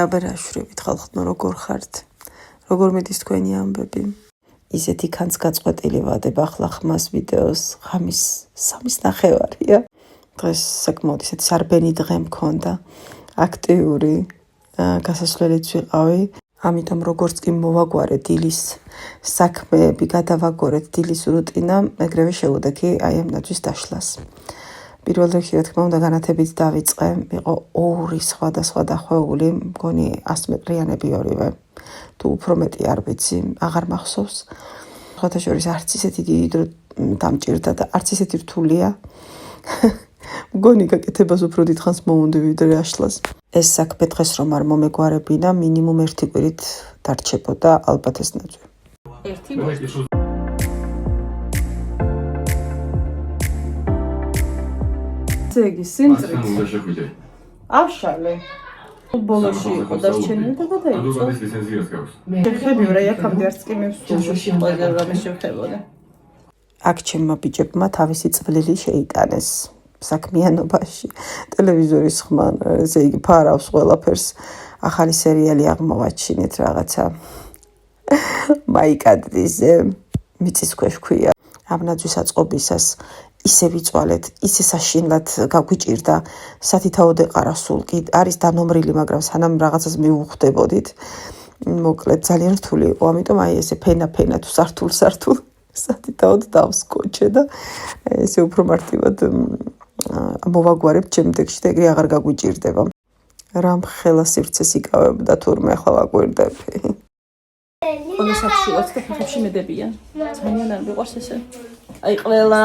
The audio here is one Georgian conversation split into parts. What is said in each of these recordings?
აბერაშვრებით ხალხო როგორ ხართ? როგორ მიდის თქვენი ამბები? ისეთი კანც გაწყვეტილი ვადებ ახლა ხმას ვიდეოს ღამის 3:30-ია. დღეს საკმაოდ ისეთი სარბენი დღე მქონდა. აქტიური გასასვლელიც ვიყავი. ამიტომ როგორც კი მოვაგვარე დილის საქმეები, გადავაგორეთ დილის რუტინა, ეგრევე შევუდექი აი ამ ნაძვის დაშლას. პირველ რიგში რა თქმა უნდა განათებით დავიწყე, იყო 2 სხვადასხვა დახვეული, მგონი 100 მეტრიანები ორივე. თუ უფრო მეტი არ ვიცი, აღარ მახსოვს. სხვათა შორის არც ისეთი დიდი დრო დამჭირდა და არც ისეთი რთულია. მგონი გაკეთებას უფრო დიდხანს მოვუნდი ვიდრე აშლას. ეს საქმე დღეს რომ არ მომეგვარებინა, მინიმუმ 1 კვირით დარჩებოდა ალბათ ეს ნაძვი. 1 ზეგი სიმწრით. აშალე. ბოლოში იყო დარჩენილი და გადაიწყო. შეხებიო რა აქამდე არც კი მევსუში ყველა რამე შეხებოდა. აქ ჩემმა ბიჭებმა თავისი წვლილი შეიტანეს საქმიანობაში. ტელევიზორის ხმა, ესე იგი ფარავს ყველაფერს. ახალი სერიალი აღმოვაჩინეთ რაღაცა. მაიკადრიზე მიწის ქვეშ ქვია. ამ ნაძვის აწყობისას ისე ვიწვალეთ, ისე საშინლად გაგვიჭირდა, სათითაოდ ეყარა სულ კი არის დანომრილი, მაგრამ სანამ რაღაცას მივუხვდებოდით, მოკლედ ძალიან რთული იყო, ამიტომ აი ესე ფენა თუ სართულ სათითაოდ დავსკოჩე და ესე უფრო მარტივად მოვაგვარებთ შემდეგში და ეგრე აღარ გაგვიჭირდება. რამ ხელა სივრცეს იკავებდა თურმე ახლა ვაკვირდები. ყველა საფშილად და ფეხებში მედებიან. ძალიან არ მიყვარს ესე. აი ყველა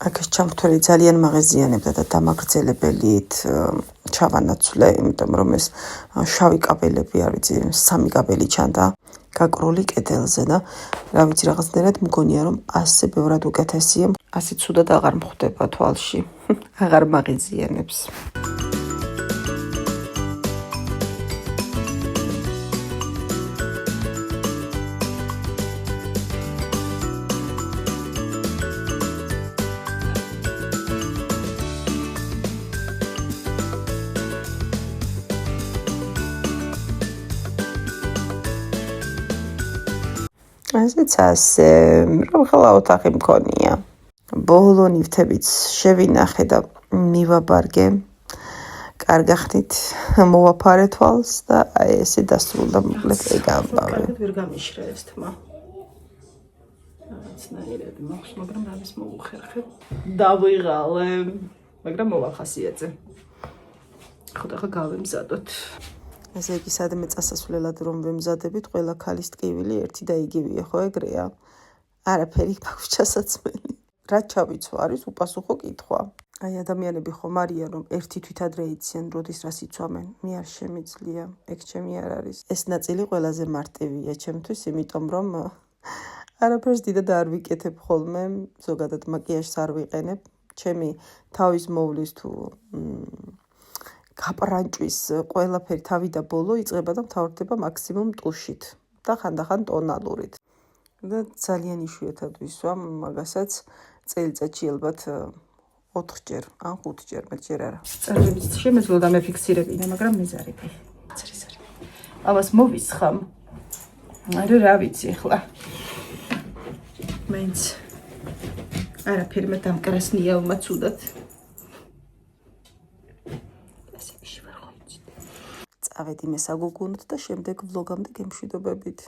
აქ ჩამრთველი ძალიან მაღეზიანებდა და დამაგრძელებელით ჩავანაცვლე, იმიტომ რომ ეს შავი კაბელები არ ვიცი, 3 კაბელი ჩანდა გაკრული კედელზე და რა ვიცი რაღაცნაირად მგონია რომ ასე ბევრად უკეთესია, ასე ცუდად აღარ მხვდება თვალში, აღარ მაღეზიანებს. ესეც ასე, რომ ხელა ოთახი მქონია. ბოლო ნივთებიც შევინახე და მივაბარგე. კარგი ხნით მოვაფარე თვალს და აი ესე დასრულდა მოკლედ ეგ ამბავი. კარგად ვერ გამიშრა ეს თმა. რაღაცნაირად მაქვს, მაგრამ რამის მოუხერხებ. დავიღალე, მაგრამ მოვახასიათე. ხოდა გავემზადოთ. ესე იგი სადმე წასასვლელად რომ ვემზადებით, ყველა ქალის ტკივილი ერთი და იგივეა, ხო ეგრეა? არაფერი მაქვს ჩასაცმელი. რა ჩავიცვა არის უპასუხო კითხვა. აი ადამიანები ხომ არიან რომ ერთი თვით ადრე იციან როდის რას იცვამენ მე არ შემიძლია ეგ ჩემი არ არის ეს ნაწილი ყველაზე მარტივია ჩემთვის იმიტომ რომ არაფერს დიდად არ ვიკეთებ ხოლმე ზოგადად მაკიაჟს არ ვიყენებ ჩემი თავის მოვლის თუ გაპრანჭვის ყველაფერი თავი და ბოლო იწყება და მთავრდება მაქსიმუმ ტუშით და ხანდახან ტონალურით და ძალიან იშვიათად ვისვამ მაგასაც წელიწადში ალბათ 4 ჯერ ან 5 ჯერ მეტჯერ არა წარებით შემეძლო და მეფიქსირებინა მაგრამ მეზარები წრის არის ამას მოვისხამ რა ვიცი ხლა მეც არაფერმა დამკრასნია უმაცუდად წავედი მესაგუგუნოთ და შემდეგ ვლოგამდე გემშვიდობებით